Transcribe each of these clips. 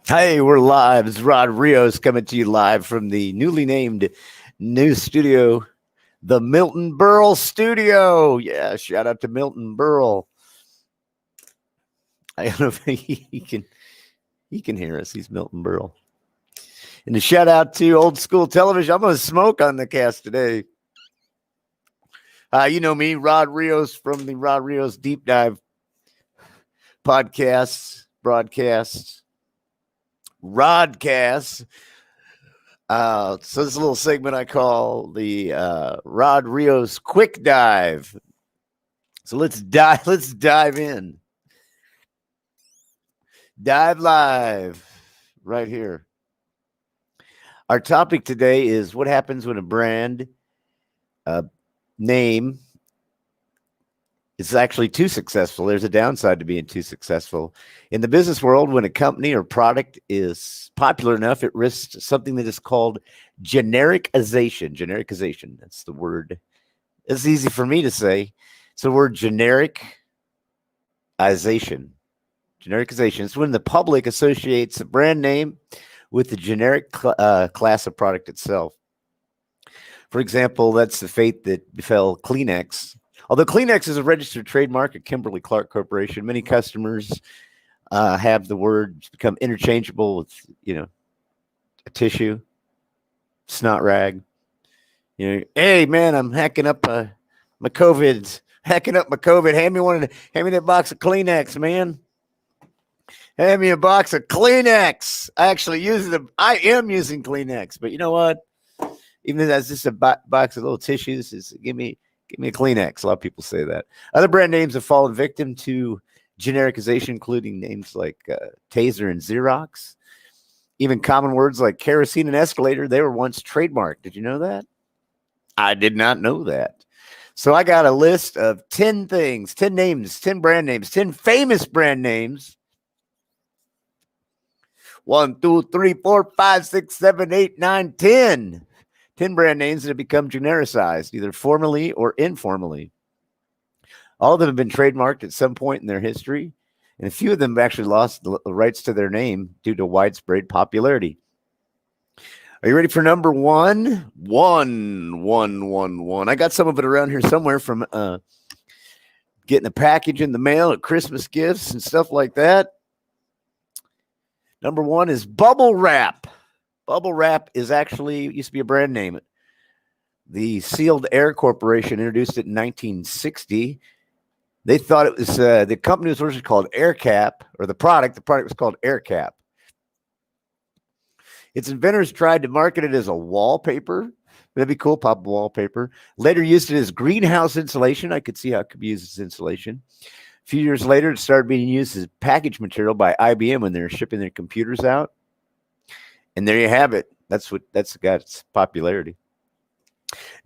Hey, we're live. It's Rod Rios coming to you live from the newly named new studio, the Milton Berle Studio. Yeah, shout out to Milton Berle. I don't know if he can hear us. He's Milton Berle. And a shout out to Old School Television. I'm going to smoke on the cast today. You know me, Rod Rios from the Rod Rios Deep Dive podcasts, broadcasts, Rodcast. So this is a little segment I call the Rod Rios Quick Dive. So let's dive in. Dive live right here. Our topic today is what happens when a brand name is actually too successful. There's a downside to being too successful. In the business world, when a company or product is popular enough, it risks something that is called genericization. Genericization, that's the word. It's easy for me to say. It's the word genericization. Genericization is when the public associates a brand name with the generic class of product itself. For example, that's the fate that befell Kleenex. Although Kleenex is a registered trademark at Kimberly-Clark Corporation, many customers have the words become interchangeable with, a tissue, snot rag. Hey man, I'm hacking up my COVID. Hand me that box of Kleenex, man. Hand me a box of Kleenex. I am using Kleenex, but you know what? Even if that's just a box of little tissues, give me a Kleenex. A lot of people say that. Other brand names have fallen victim to genericization, including names like Taser and Xerox. Even common words like kerosene and escalator, they were once trademarked. Did you know that? I did not know that. So I got a list of 10 things, 10 names, 10 brand names, 10 famous brand names. 1, 2, 3, 4, 5, 6, 7, 8, 9, 10. 10 brand names that have become genericized, either formally or informally. All of them have been trademarked at some point in their history, and a few of them have actually lost the rights to their name due to widespread popularity. Are you ready for number one? One. I got some of it around here somewhere from getting a package in the mail at Christmas gifts and stuff like that. Number one is bubble wrap. Bubble wrap used to be a brand name. The Sealed Air Corporation introduced it in 1960. They thought it was the company was originally called AirCap, or the product was called AirCap. Its inventors tried to market it as a wallpaper. That'd be cool, pop wallpaper. Later used it as greenhouse insulation. I could see how it could be used as insulation. A few years later, it started being used as package material by IBM when they were shipping their computers out. And there you have it. That's got its popularity.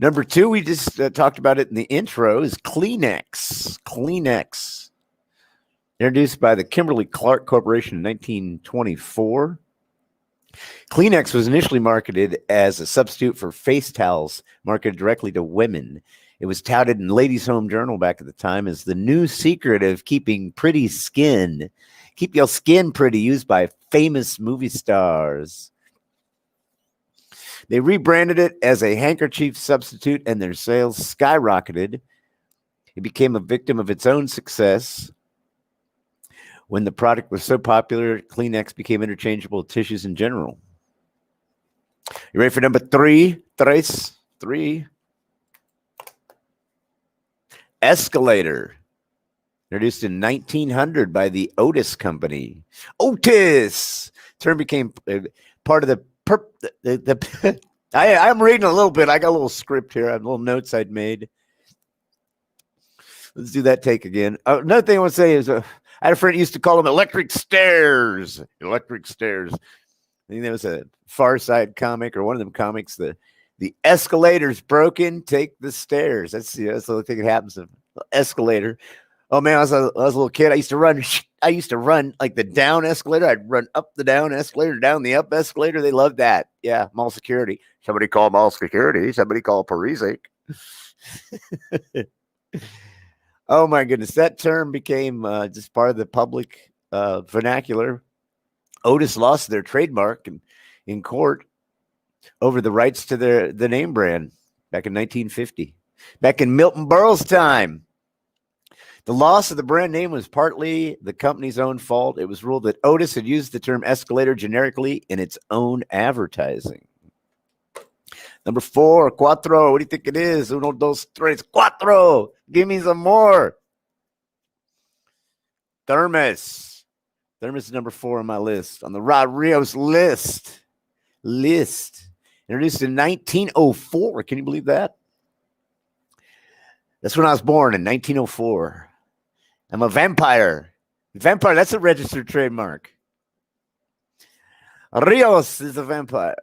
Number two, we just talked about it in the intro, is Kleenex. Kleenex, introduced by the Kimberly-Clark Corporation in 1924. Kleenex was initially marketed as a substitute for face towels, marketed directly to women. It was touted in Ladies' Home Journal back at the time as the new secret of keeping pretty skin. Keep your skin pretty, used by famous movie stars. They rebranded it as a handkerchief substitute, and their sales skyrocketed. It became a victim of its own success. When the product was so popular, Kleenex became interchangeable with tissues in general. You ready for number three? Three. Escalator. Introduced in 1900 by the Otis Company. Otis! Term became part of the I'm reading a little bit. I got a little script here. I have little notes I'd made. Let's do that take again. Another thing I want to say is I had a friend who used to call them electric stairs. Electric stairs. I think that was a Far Side comic or one of them comics. The escalator's broken. Take the stairs. That's the only thing that happens. Escalator. Oh man, I was a little kid. I used to run like the down escalator. I'd run up the down escalator, down the up escalator. They loved that. Yeah, mall security. Somebody call mall security. Somebody call Parisic. Oh my goodness, that term became just part of the public vernacular. Otis lost their trademark in court over the rights to the name brand back in 1950. Back in Milton Berle's time, the loss of the brand name was partly the company's own fault. It was ruled that Otis had used the term escalator generically in its own advertising. Number 4, cuatro. What do you think it is? Uno, dos, tres, cuatro. Give me some more. Thermos. Thermos is number 4 on my list, on the Rod Rios list. Introduced in 1904. Can you believe that? That's when I was born, in 1904. I'm a vampire. Vampire, that's a registered trademark. Rios is a vampire.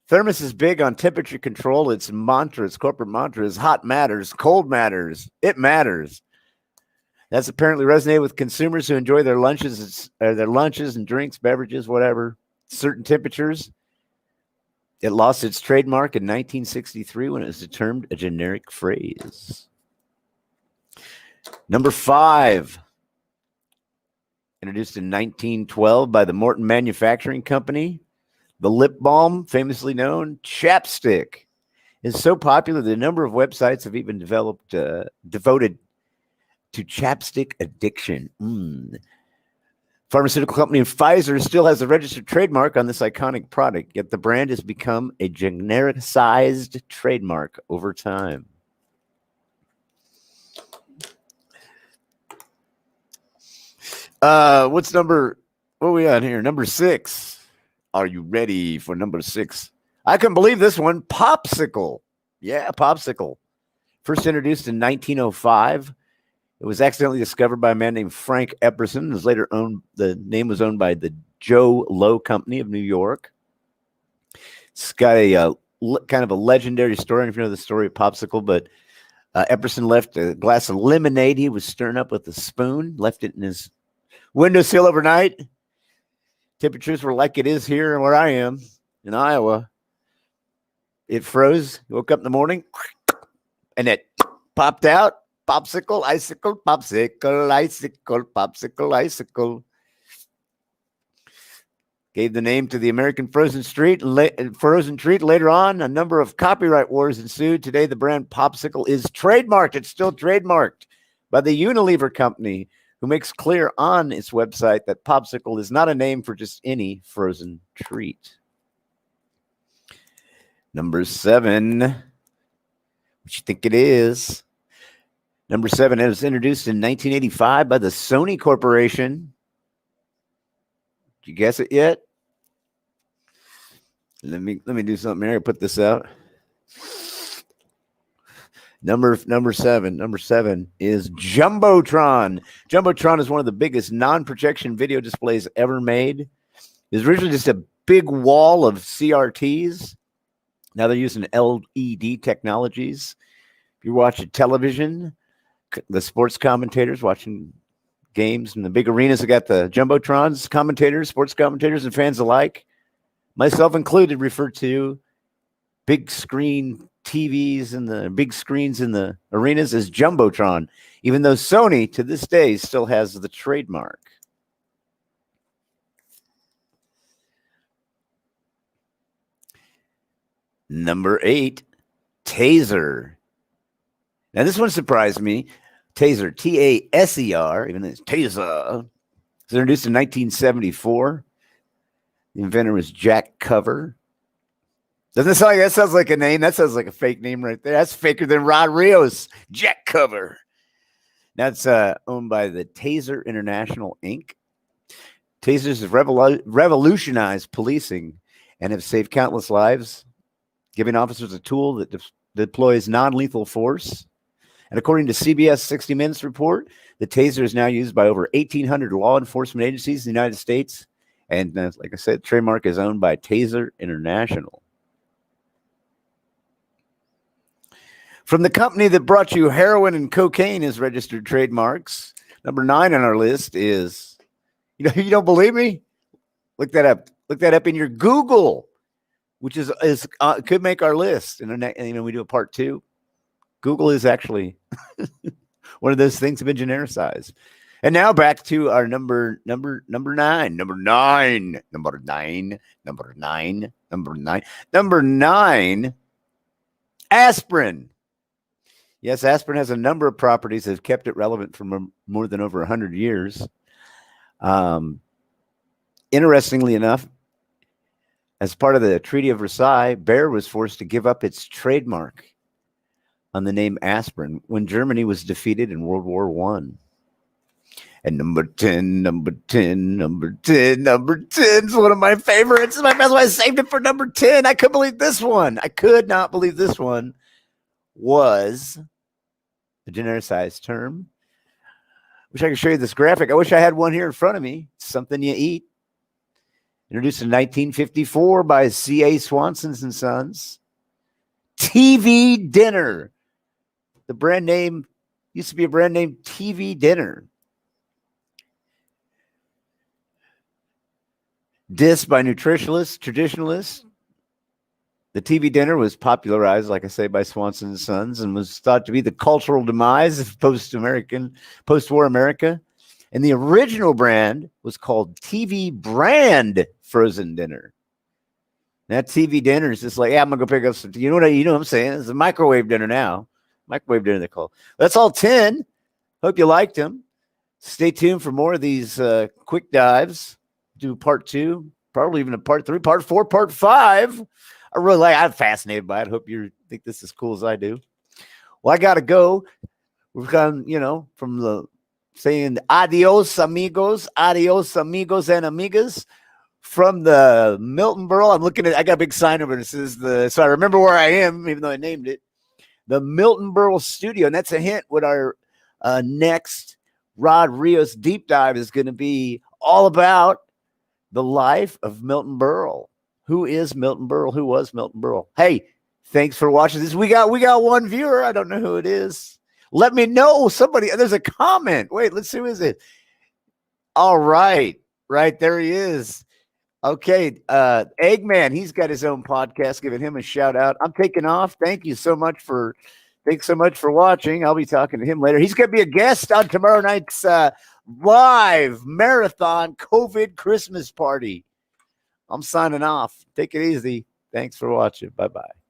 Thermos is big on temperature control. Its mantra, its corporate mantra is hot matters, cold matters, it matters. That's apparently resonated with consumers who enjoy their lunches and drinks, beverages, whatever, certain temperatures. It lost its trademark in 1963 when it was termed a generic phrase. Number 5, introduced in 1912 by the Morton Manufacturing Company. The lip balm, famously known, Chapstick, is so popular that a number of websites have even developed devoted to chapstick addiction. Pharmaceutical company Pfizer still has a registered trademark on this iconic product, yet the brand has become a genericized trademark over time. What are we on here? Number 6. Are you ready for number 6? I couldn't believe this one. Popsicle. Yeah, Popsicle. First introduced in 1905. It was accidentally discovered by a man named Frank Epperson. It was later owned. The name was owned by the Joe Low Company of New York. It's got a kind of a legendary story. I don't know if you know the story of Popsicle, but Epperson left a glass of lemonade he was stirring up with a spoon, left it in his windowsill overnight. Temperatures were like it is here where I am in Iowa. It froze. He woke up in the morning, and it popped out. Popsicle, icicle, popsicle, icicle, popsicle, icicle. Gave the name to the American frozen treat. Later on, a number of copyright wars ensued. Today, the brand Popsicle is trademarked. It's still trademarked by the Unilever Company, who makes clear on its website that Popsicle is not a name for just any frozen treat. Number 7. What you think it is? Number 7, it was introduced in 1985 by the Sony Corporation. Did you guess it yet? Let me do something here. Put this out. Number 7 is Jumbotron. Jumbotron is one of the biggest non-projection video displays ever made. It was originally just a big wall of CRTs. Now they're using LED technologies. If you're watching television, the sports commentators watching games in the big arenas, have got the Jumbotrons, commentators, sports commentators, and fans alike, myself included, refer to big screen TVs and the big screens in the arenas as Jumbotron, even though Sony to this day still has the trademark. Number 8, Taser. Now this one surprised me. Taser, T-A-S-E-R, even though it's Taser. It was introduced in 1974. The inventor was Jack Cover. Doesn't it sound like that? Sounds like a name. That sounds like a fake name right there. That's faker than Rod Rios. Jack Cover. That's owned by the Taser International, Inc. Tasers have revolutionized policing and have saved countless lives, giving officers a tool that deploys non-lethal force. And according to CBS 60 Minutes report, the Taser is now used by over 1,800 law enforcement agencies in the United States. And like I said, trademark is owned by Taser International. From the company that brought you heroin and cocaine as registered trademarks, number 9 on our list is, you don't believe me? Look that up. Look that up in your Google, which is could make our list. And we do a part 2. Google is actually one of those things that have been genericized. And now back to our number nine. Number nine, aspirin. Yes, aspirin has a number of properties that have kept it relevant for more than over 100 years. Interestingly enough, as part of the Treaty of Versailles, Bayer was forced to give up its trademark on the name aspirin when Germany was defeated in World War I. And number 10 is one of my favorites. That's why I saved it for number 10. I couldn't believe this one. I could not believe this one was a genericized term. Wish I could show you this graphic. I wish I had one here in front of me. It's something you eat. Introduced in 1954 by C.A. Swanson's and Sons. TV Dinner. The brand name used to be a brand name, TV Dinner. Dissed by nutritionists, traditionalists. The TV Dinner was popularized, like I say, by Swanson and Sons and was thought to be the cultural demise of post-war America. And the original brand was called TV Brand Frozen Dinner. That TV dinner is just like, yeah, I'm gonna go pick up some. You know what I'm saying? It's a microwave dinner now. Microwave dinner, they call it. That's all 10. Hope you liked them. Stay tuned for more of these quick dives. Do part 2, probably even a part 3, part 4, part 5. I'm fascinated by it. Hope you think this is as cool as I do. Well, I gotta go. We've gone, from the saying adios amigos and amigas from the Milton Berle. I got a big sign over it. It says so I remember where I am, even though I named it. The Milton Berle studio. And that's a hint what our next Rod Rios deep dive is going to be all about. The life of Milton Berle. Who is Milton Berle? Who was Milton Berle? Hey, thanks for watching this. We got one viewer. I don't know who it is. Let me know. Somebody, there's a comment. Wait, let's see who is it. All right. Right, there he is. Okay. Eggman, he's got his own podcast. Giving him a shout out. I'm taking off. Thanks so much for watching. I'll be talking to him later. He's going to be a guest on tomorrow night's live marathon COVID Christmas party. I'm signing off. Take it easy. Thanks for watching. Bye-bye.